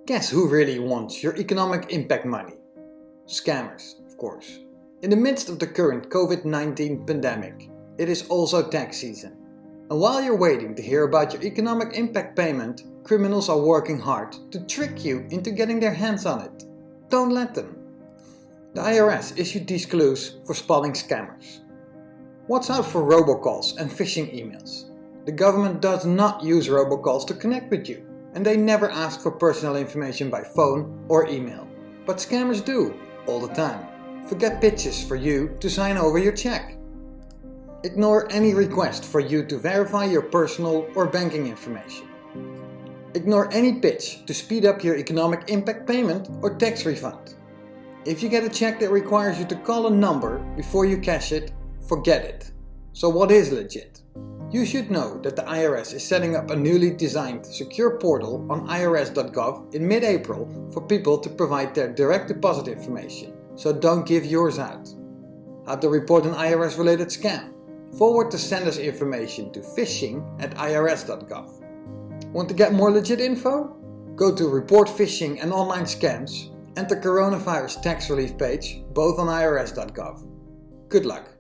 Guess who really wants your economic impact money? Scammers, of course. In the midst of the current COVID-19 pandemic, it is also tax season. And while you're waiting to hear about your economic impact payment, criminals are working hard to trick you into getting their hands on it. Don't let them. The IRS issued these clues for spotting scammers. Watch out for robocalls and phishing emails. The government does not use robocalls to connect with you, and they never ask for personal information by phone or email. But scammers do, all the time. Forget pitches for you to sign over your check. Ignore any request for you to verify your personal or banking information. Ignore any pitch to speed up your economic impact payment or tax refund. If you get a check that requires you to call a number before you cash it, forget it. So what is legit? You should know that the IRS is setting up a newly designed secure portal on IRS.gov in mid-April for people to provide their direct deposit information, so don't give yours out. How to report an IRS-related scam? Forward the sender's information to PHISHING@IRS.gov. Want to get more legit info? Go to Report Phishing and Online Scams and the Coronavirus Tax Relief page, both on IRS.gov. Good luck!